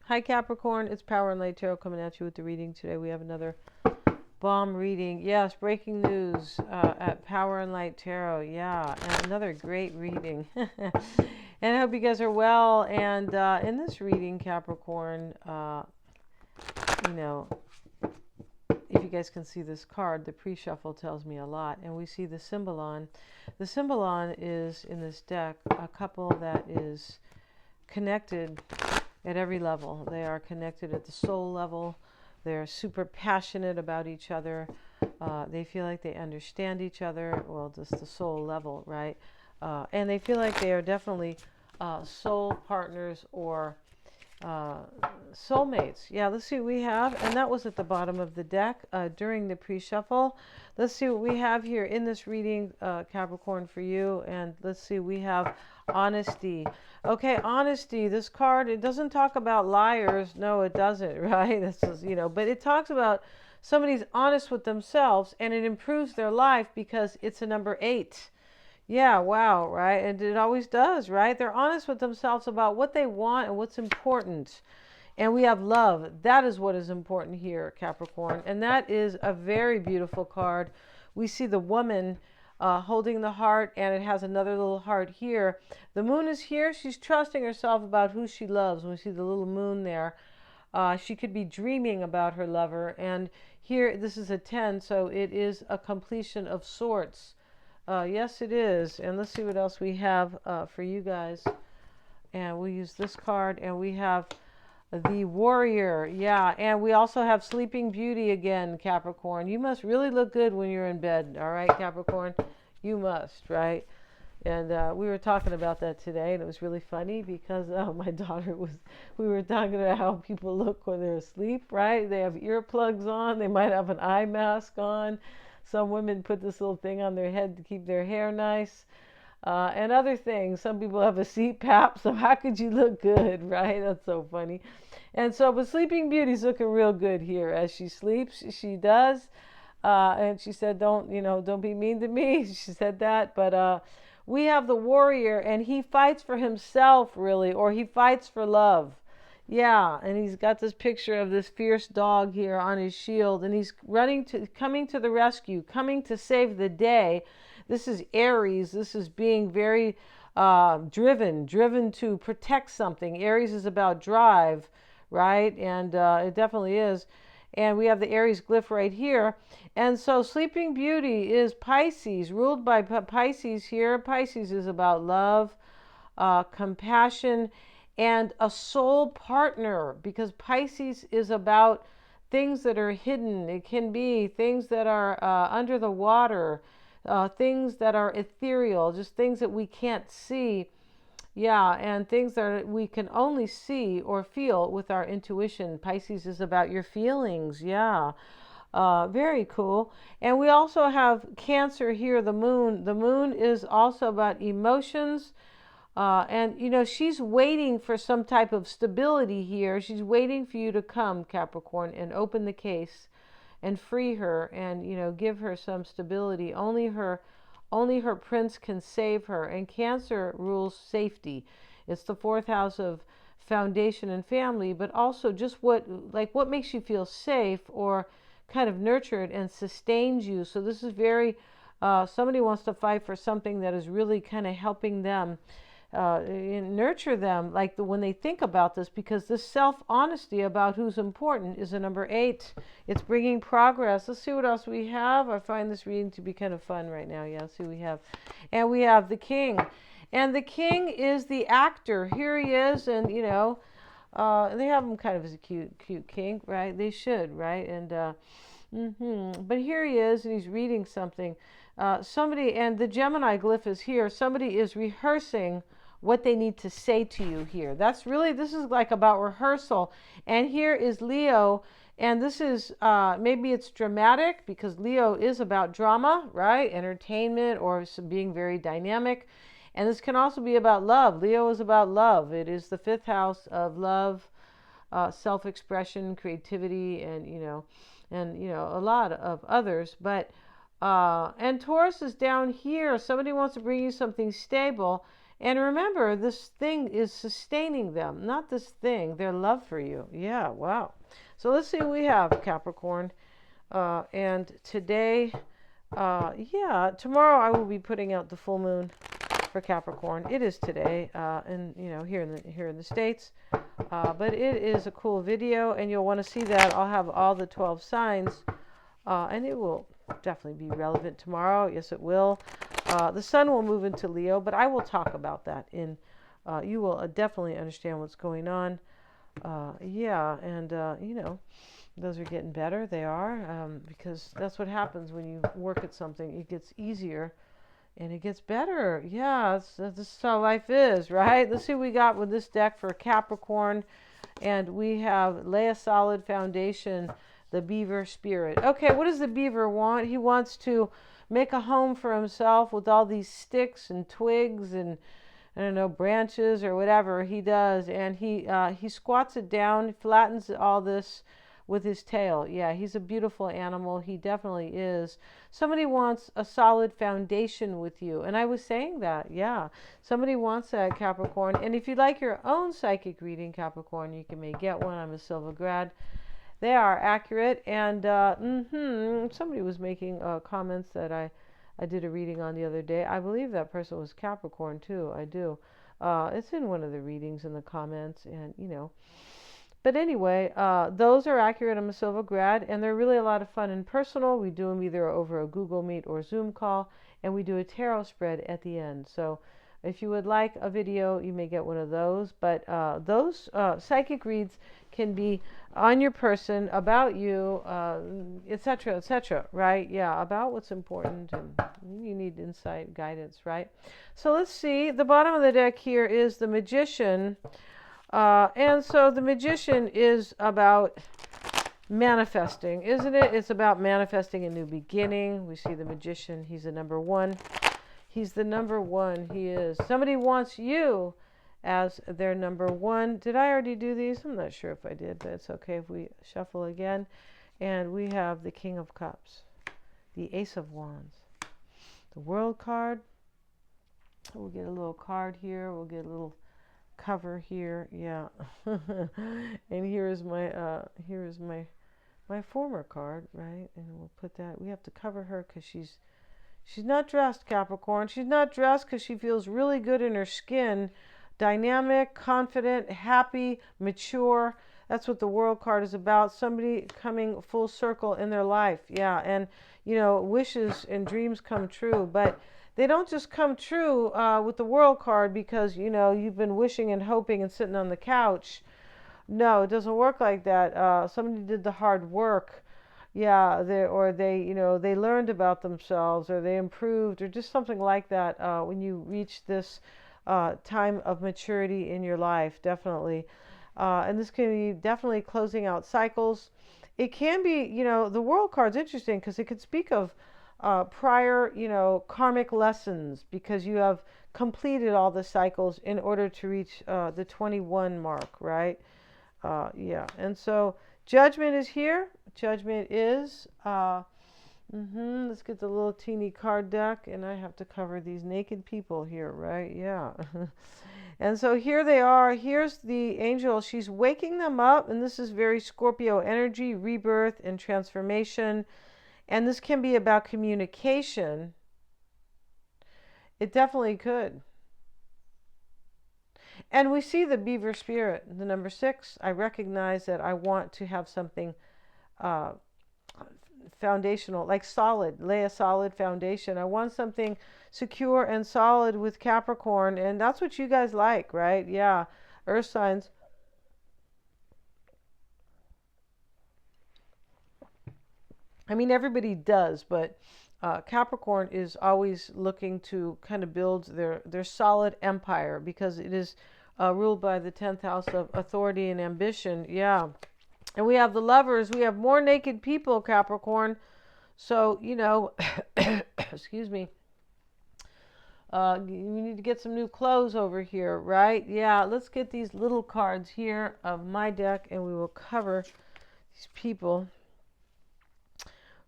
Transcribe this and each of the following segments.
Hi Capricorn, it's Power and Light Tarot coming at you with the reading today. We have another bomb reading. Yes, breaking news at Power and Light Tarot. Yeah, and another great reading. And I hope you guys are well. And in this reading, Capricorn, you know, if you guys can see this card, the pre-shuffle tells me a lot. And we see the symbolon. The symbolon is in this deck a couple that is connected at every level. They are connected at the soul level. They're super passionate about each other. They feel like they understand each other. Well, just the soul level, right? And they feel like they are definitely soul partners or soulmates. Yeah, let's see what we have. And that was at the bottom of the deck during the pre-shuffle. Let's see what we have here in this reading, Capricorn, for you. And let's see, we have honesty. Okay, honesty. This card, it doesn't talk about liars. No, it doesn't, right? This is, but it talks about somebody's honest with themselves and it improves their life because it's a number 8. Yeah, wow, right? And it always does, right? They're honest with themselves about what they want and what's important. And we have love. That is what is important here, Capricorn. And that is a very beautiful card. We see the woman holding the heart, and it has another little heart here. The moon is here. She's trusting herself about who she loves. When we see the little moon there, she could be dreaming about her lover. And here, this is a 10, so it is a completion of sorts. Yes, it is. And let's see what else we have for you guys. And we'll use this card, and we have the warrior. Yeah, and we also have Sleeping Beauty again, Capricorn. You must really look good when you're in bed, all right, Capricorn? You must, right? And we were talking about that today, and it was really funny because my daughter we were talking about how people look when they're asleep, right? They have earplugs on. They might have an eye mask on. Some women put this little thing on their head to keep their hair nice. And other things. Some people have a CPAP, so how could you look good, right? That's so funny. And so, but Sleeping Beauty's looking real good here as she sleeps. She does. And she said, don't be mean to me. She said that. But we have the warrior, and he fights for himself, really, or he fights for love. Yeah, and he's got this picture of this fierce dog here on his shield, and he's coming to the rescue, coming to save the day. This is Aries. This is being very driven to protect something. Aries is about drive, right? And it definitely is. And we have the Aries glyph right here. And so Sleeping Beauty is Pisces, ruled by Pisces here. Pisces is about love, compassion, and a soul partner, because Pisces is about things that are hidden. It can be things that are under the water, things that are ethereal, just things that we can't see. Yeah, and things that we can only see or feel with our intuition. Pisces is about your feelings. Yeah. Very cool. And we also have Cancer here, the moon. The moon is also about emotions. And she's waiting for some type of stability here. She's waiting for you to come, Capricorn, and open the case and free her and, give her some stability. Only her prince can save her. And Cancer rules safety. It's the 4th house of foundation and family, but also just what makes you feel safe or kind of nurtured and sustains you. So this is very, somebody wants to fight for something that is really kind of helping them. Nurture them when they think about this, because this self-honesty about who's important is a number 8. It's bringing progress. Let's see what else we have. I find this reading to be kind of fun right now. Yeah, let's see what we have. And we have the king. And the king is the actor. Here he is, and they have him kind of as a cute king, right? They should, right? And but here he is, and he's reading something. Somebody, and the Gemini glyph is here. Somebody is rehearsing what they need to say to you here. This is like about rehearsal. And here is Leo, and this is, maybe it's dramatic because Leo is about drama, right? Entertainment or being very dynamic. And this can also be about love. Leo is about love. It is the 5th house of love, self-expression, creativity, and, a lot of others. But, and Taurus is down here. Somebody wants to bring you something stable. And remember, this thing is sustaining them, not this thing, their love for you. Yeah, wow. So let's see what we have, Capricorn. And today, yeah, tomorrow I will be putting out the full moon for Capricorn. It is today, and here in the States. But it is a cool video, and you'll want to see that. I'll have all the 12 signs, and it will definitely be relevant tomorrow. Yes, it will. The sun will move into Leo, but I will talk about that you will definitely understand what's going on. Yeah, and those are getting better. They are, because that's what happens when you work at something. It gets easier and it gets better. Yeah, this is how life is, right? Let's see what we got with this deck for Capricorn. And we have lay a solid foundation, the beaver spirit. Okay, what does the beaver want? He wants to make a home for himself with all these sticks and twigs and, I don't know, branches or whatever he does. And he squats it down, flattens all this with his tail. Yeah, he's a beautiful animal. He definitely is. Somebody wants a solid foundation with you. And I was saying that, yeah. Somebody wants that, Capricorn. And if you'd like your own psychic reading, Capricorn, you may get one. I'm a Silva grad. They are accurate. And somebody was making comments that I did a reading on the other day. I believe that person was Capricorn too. I do. It's in one of the readings in the comments, and But anyway, those are accurate. I'm a Silva grad, and they're really a lot of fun and personal. We do them either over a Google Meet or Zoom call, and we do a tarot spread at the end. So if you would like a video, you may get one of those. But those psychic reads can be on your person, about you, etc., right? Yeah, about what's important, and you need insight, guidance, right? So let's see. The bottom of the deck here is the Magician. And so the Magician is about manifesting, isn't it? It's about manifesting a new beginning. We see the Magician. He's the number one. He's the number one. He is. Somebody wants you as their number one. Did I already do these? I'm not sure if I did, but it's okay if we shuffle again. And we have the King of Cups, the Ace of Wands, the World card. We'll get a little card here. We'll get a little cover here, yeah. And here is my former card, right? And we'll put that. We have to cover her because she's not dressed, Capricorn. She's not dressed because she feels really good in her skin. Dynamic, confident, happy, mature. That's what the World card is about. Somebody coming full circle in their life, yeah. And wishes and dreams come true, but they don't just come true with the World card because, you've been wishing and hoping and sitting on the couch. No, it doesn't work like that. Somebody did the hard work. Yeah, they learned about themselves, or they improved, or just something like that when you reach this time of maturity in your life, definitely. And this can be definitely closing out cycles. It can be, the World card's interesting because it could speak of prior, karmic lessons, because you have completed all the cycles in order to reach the 21 mark, right? Yeah, and so Judgment is here. Judgment is, let's get the little teeny card deck, and I have to cover these naked people here, right? Yeah. And so here they are. Here's the angel. She's waking them up, and this is very Scorpio energy, rebirth and transformation. And this can be about communication. It definitely could. And we see the beaver spirit, the number 6. I recognize that I want to have something foundational, like solid, lay a solid foundation. I want something secure and solid with Capricorn, and that's what you guys like, right? Yeah, earth signs. I mean, everybody does, but Capricorn is always looking to kind of build their solid empire, because it is ruled by the 10th house of authority and ambition. Yeah. And we have the Lovers. We have more naked people, Capricorn. So, excuse me. You need to get some new clothes over here, right? Yeah, let's get these little cards here of my deck, and we will cover these people.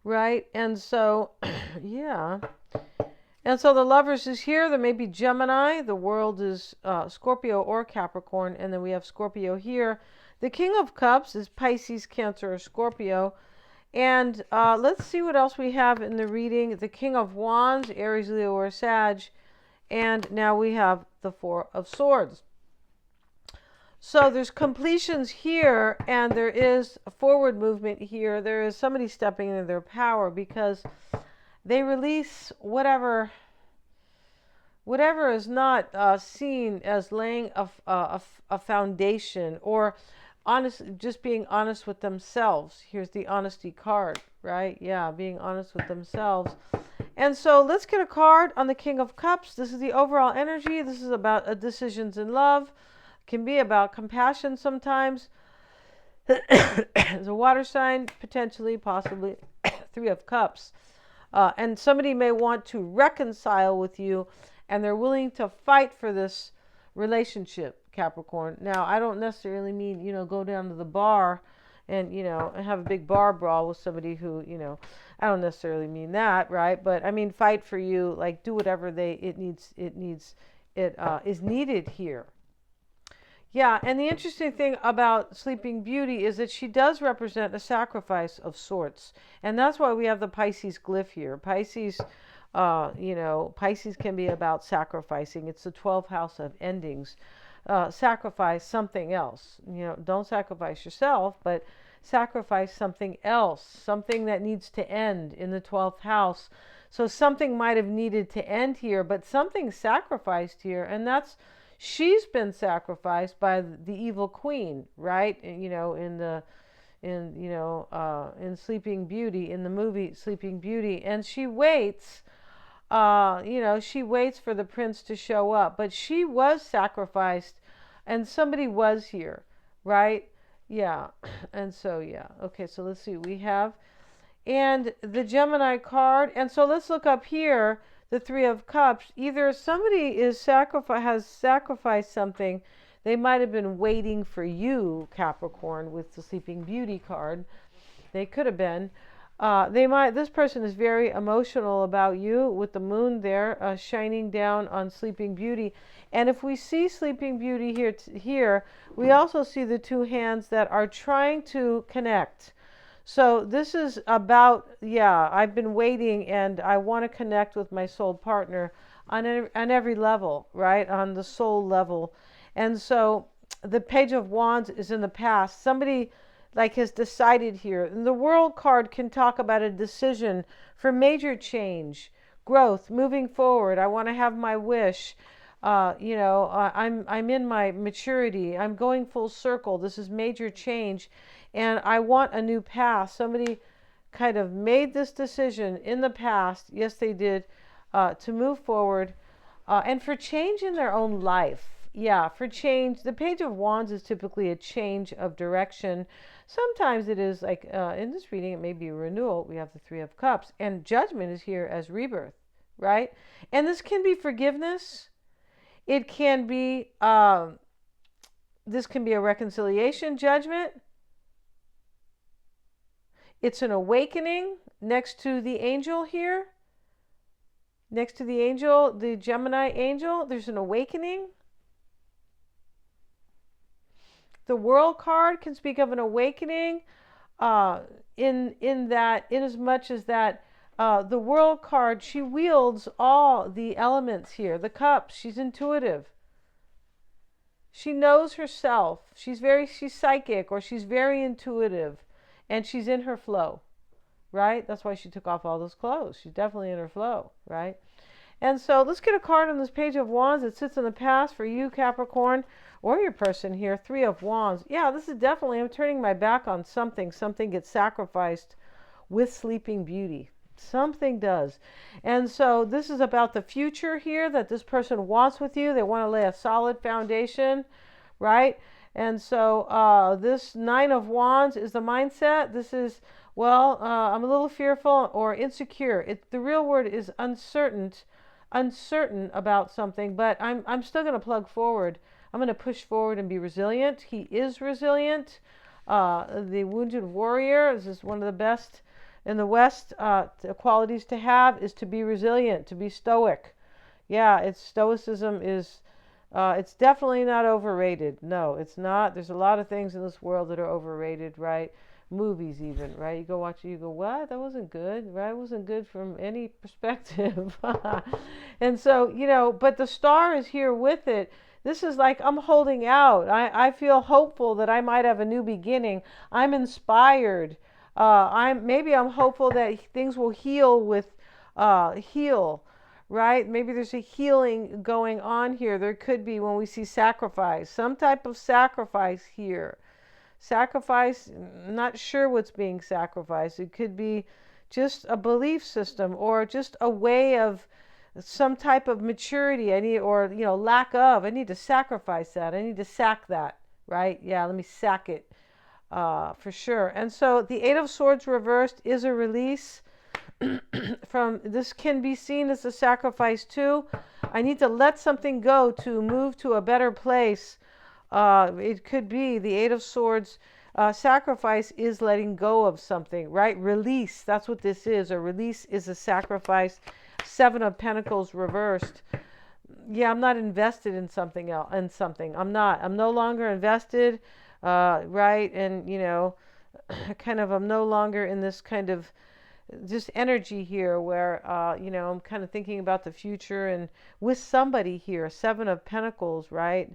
Right? And so, yeah. And so the Lovers is here. There may be Gemini. The World is Scorpio or Capricorn. And then we have Scorpio here. The King of Cups is Pisces, Cancer, or Scorpio. And let's see what else we have in the reading. The King of Wands, Aries, Leo, or Sag. And now we have the Four of Swords. So there's completions here, and there is a forward movement here. There is somebody stepping into their power because they release whatever is not seen as laying a foundation, or just being honest with themselves. Here's the honesty card, right? Yeah, being honest with themselves. And so let's get a card on the King of Cups. This is the overall energy. This is about decisions in love. Can be about compassion sometimes. There's a water sign, potentially, possibly. Three of Cups. And somebody may want to reconcile with you, and they're willing to fight for this relationship, Capricorn. Now, I don't necessarily mean, go down to the bar and, and have a big bar brawl with somebody who, I don't necessarily mean that, right? But I mean, fight for you, like do whatever is needed here. Yeah, and the interesting thing about Sleeping Beauty is that she does represent a sacrifice of sorts. And that's why we have the Pisces glyph here. Pisces, Pisces can be about sacrificing. It's the 12th house of endings. Sacrifice something else. Don't sacrifice yourself, but sacrifice something else, something that needs to end in the 12th house. So something might have needed to end here, but something sacrificed here, and that's she's been sacrificed by the evil queen, right? In Sleeping Beauty, in the movie Sleeping Beauty, and she waits. She waits for the prince to show up, but she was sacrificed, and somebody was here, right? Yeah, and so yeah. Okay, so let's see what we have, and the Gemini card, and so let's look up here. The Three of Cups, either somebody has sacrificed something. They might have been waiting for you, Capricorn, with the Sleeping Beauty card. They could have been. This person is very emotional about you with the moon there shining down on Sleeping Beauty. And if we see Sleeping Beauty here, we also see the two hands that are trying to connect. So this is about, I've been waiting and I want to connect with my soul partner on every level, right? On the soul level. And so the Page of Wands is in the past. Somebody has decided here. And the World card can talk about a decision for major change, growth, moving forward. I want to have my wish. I'm in my maturity. I'm going full circle. This is major change. And I want a new path. Somebody kind of made this decision in the past. Yes, they did, to move forward and for change in their own life. Yeah, for change. The Page of Wands is typically a change of direction. Sometimes it is like in this reading, it may be a renewal. We have the Three of Cups, and Judgment is here as rebirth, right? And this can be forgiveness. It can be, this can be a reconciliation judgment. It's an awakening next to the angel here. Next to the angel, the Gemini angel, there's an awakening. The World card can speak of an awakening in as much as that the World card, she wields all the elements here. The Cups, she's intuitive. She knows herself. She's psychic, or she's very intuitive. And she's in her flow, right? That's why she took off all those clothes. She's definitely in her flow, right? And so let's get a card on this Page of Wands that sits in the past for you, Capricorn, or your person here. Three of Wands. Yeah, this is definitely, I'm turning my back on something. Something gets sacrificed with Sleeping Beauty. Something does. And so this is about the future here that this person wants with you. They want to lay a solid foundation, right? And so this Nine of Wands is the mindset. This is, I'm a little fearful or insecure. The real word is uncertain about something, but I'm still going to plug forward. I'm going to push forward and be resilient. He is resilient. The Wounded Warrior, this is one of the best In the West, the qualities to have is to be resilient, to be stoic. Yeah, stoicism is, it's definitely not overrated. No, it's not. There's a lot of things in this world that are overrated, right? Movies even, right? You go watch it, you go, what? That wasn't good, right? It wasn't good from any perspective. And so, but the star is here with it. This is like I'm holding out. I feel hopeful that I might have a new beginning. I'm inspired. I'm hopeful that things will heal, right? Maybe there's a healing going on here. There could be when we see sacrifice, some type of sacrifice here. Sacrifice, not sure what's being sacrificed. It could be just a belief system or just a way of some type of maturity or lack of. I need to sacrifice that. I need to sack that, right? Yeah, let me sack it for sure. And so the Eight of Swords reversed is a release from this, can be seen as a sacrifice too. I need to let something go to move to a better place. It could be the Eight of Swords. Sacrifice is letting go of something, right? Release. That's what this is. A release is a sacrifice. Seven of Pentacles reversed. Yeah, I'm not invested in something else. I'm not. I'm no longer invested, right? And I'm no longer in this kind of just energy here where I'm kind of thinking about the future and with somebody here. Seven of Pentacles, right?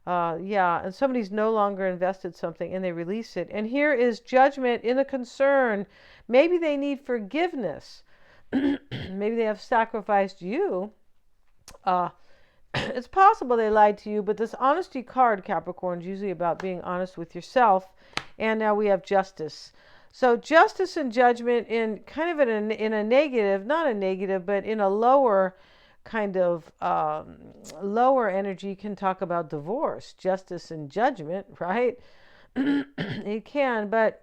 And somebody's no longer invested something and they release it. And here is judgment in the concern. Maybe they need forgiveness. Maybe they have sacrificed you. It's possible they lied to you, but this honesty card, Capricorn, is usually about being honest with yourself. And now we have justice. So justice and judgment in kind of in a negative, not a negative, but in a lower kind of lower energy can talk about divorce, justice and judgment, right? It can, but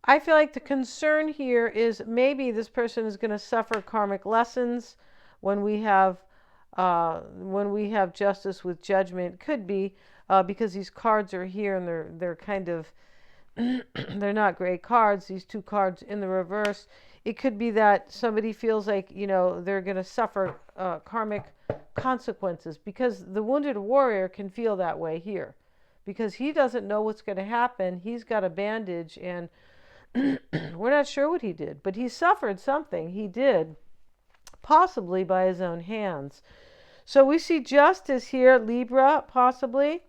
I feel like the concern here is maybe this person is going to suffer karmic lessons when we have justice with judgment. Could be because these cards are here and they're kind of they're not great cards. These two cards in the reverse. It could be that somebody feels like they're going to suffer karmic consequences because the wounded warrior can feel that way here because he doesn't know what's going to happen. He's got a bandage and we're not sure what he did, but he suffered something. He did, possibly by his own hands. So we see justice here, Libra, possibly.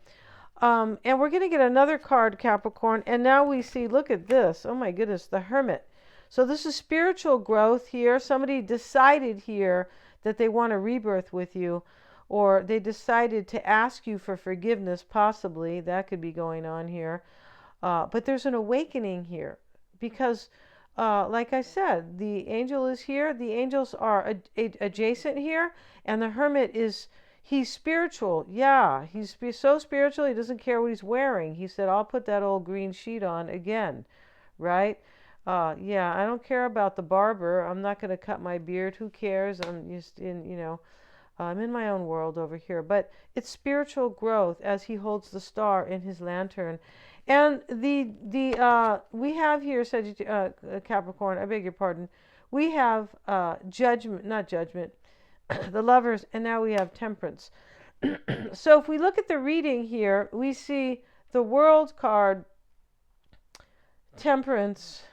And we're going to get another card, Capricorn. And now we see, look at this. Oh my goodness, the Hermit. So this is spiritual growth here. Somebody decided here that they want a rebirth with you, or they decided to ask you for forgiveness, possibly. That could be going on here. But there's an awakening here because, like I said, the angel is here. The angels are adjacent here. And the Hermit he's spiritual. Yeah, he's so spiritual, he doesn't care what he's wearing. He said, I'll put that old green sheet on again, right? I don't care about the barber. I'm not going to cut my beard. Who cares? I'm just I'm in my own world over here. But it's spiritual growth as he holds the star in his lantern. And we have here, Capricorn, I beg your pardon. We have judgment, not judgment, the Lovers, and now we have Temperance. So if we look at the reading here, we see the World card, Temperance,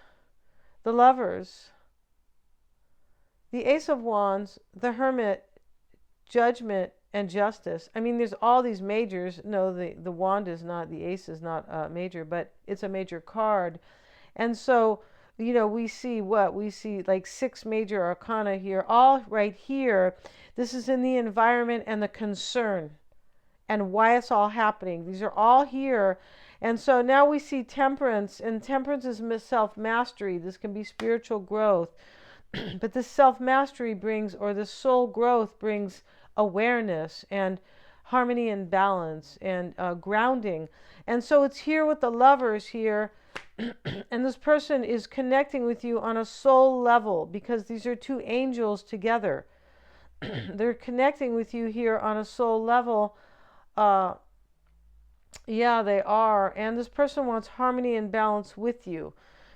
the Lovers, the Ace of Wands, the Hermit, Judgment, and Justice. I mean, there's all these majors. No, the Wand is not, the Ace is not major, but it's a major card. And so, we see what? We see like 6 major arcana here, all right here. This is in the environment and the concern and why it's all happening. These are all here. And so now we see Temperance, and Temperance is self-mastery. This can be spiritual growth. But this self-mastery brings, or this soul growth brings awareness and harmony and balance and grounding. And so it's here with the Lovers here. And this person is connecting with you on a soul level because these are 2 angels together. They're connecting with you here on a soul level. Yeah, they are. And this person wants harmony and balance with you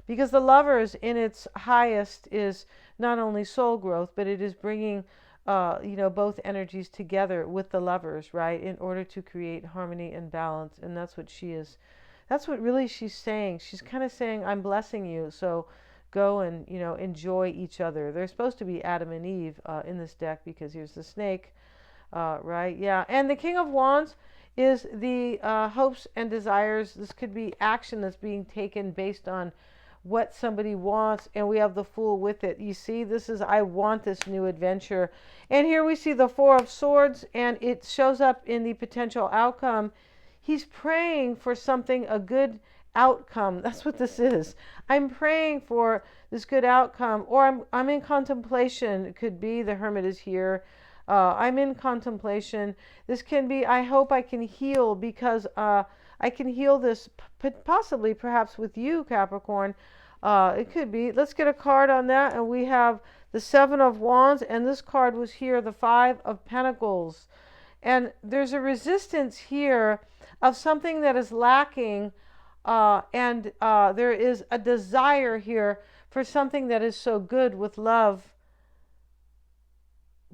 because the Lovers in its highest is not only soul growth, but it is bringing both energies together with the Lovers, right, in order to create harmony and balance. And that's what she is. That's what really she's saying. She's kind of saying, I'm blessing you, so go and enjoy each other. They're supposed to be Adam and Eve in this deck, because here's the snake, right? Yeah. And the King of Wands is the hopes and desires. This could be action that's being taken based on what somebody wants, and we have the Fool with it. You see, this is, I want this new adventure. And here we see the Four of Swords, and it shows up in the potential outcome. He's praying for something, a good outcome. That's what this is. I'm praying for this good outcome, or I'm in contemplation. It could be the Hermit is here. I'm in contemplation. This can be, I hope I can heal, because I can heal this possibly perhaps with you, Capricorn. It could be. Let's get a card on that. And we have the Seven of Wands, and this card was here, the Five of Pentacles. And there's a resistance here of something that is lacking, and there is a desire here for something that is so good with love,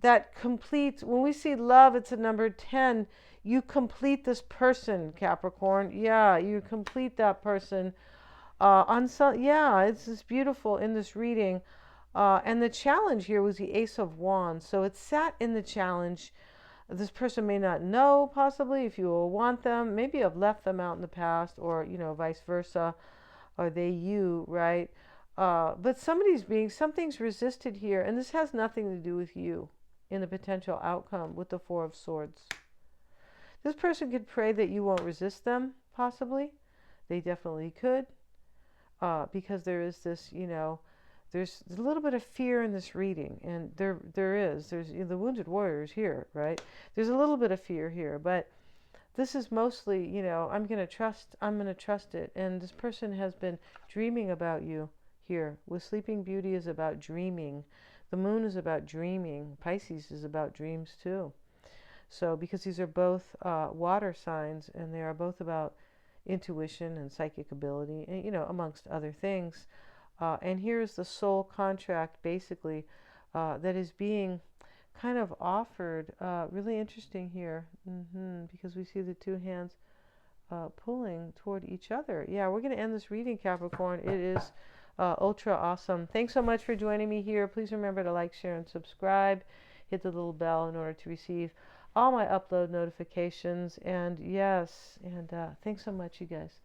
that completes. When we see love, it's a number 10. You complete this person, Capricorn. Yeah, you complete that person. It's just beautiful in this reading. And the challenge here was the Ace of Wands. So it sat in the challenge. This person may not know, possibly, if you will want them. Maybe you've left them out in the past, or, vice versa. Or they you, right? But something's resisted here. And this has nothing to do with you in the potential outcome with the Four of Swords. This person could pray that you won't resist them, possibly. They definitely could, because there is this, there's a little bit of fear in this reading, and there's the Wounded Warriors here, right? There's a little bit of fear here, but this is mostly, I'm going to trust it. And this person has been dreaming about you here. With Sleeping Beauty is about dreaming. The Moon is about dreaming. Pisces is about dreams too. So, because these are both water signs, and they are both about intuition and psychic ability, and, amongst other things. And here's the soul contract, basically, that is being kind of offered. Really interesting here, because we see the two hands pulling toward each other. Yeah, we're going to end this reading, Capricorn. It is ultra awesome. Thanks so much for joining me here. Please remember to like, share, and subscribe. Hit the little bell in order to receive all my upload notifications. And yes, thanks so much, you guys.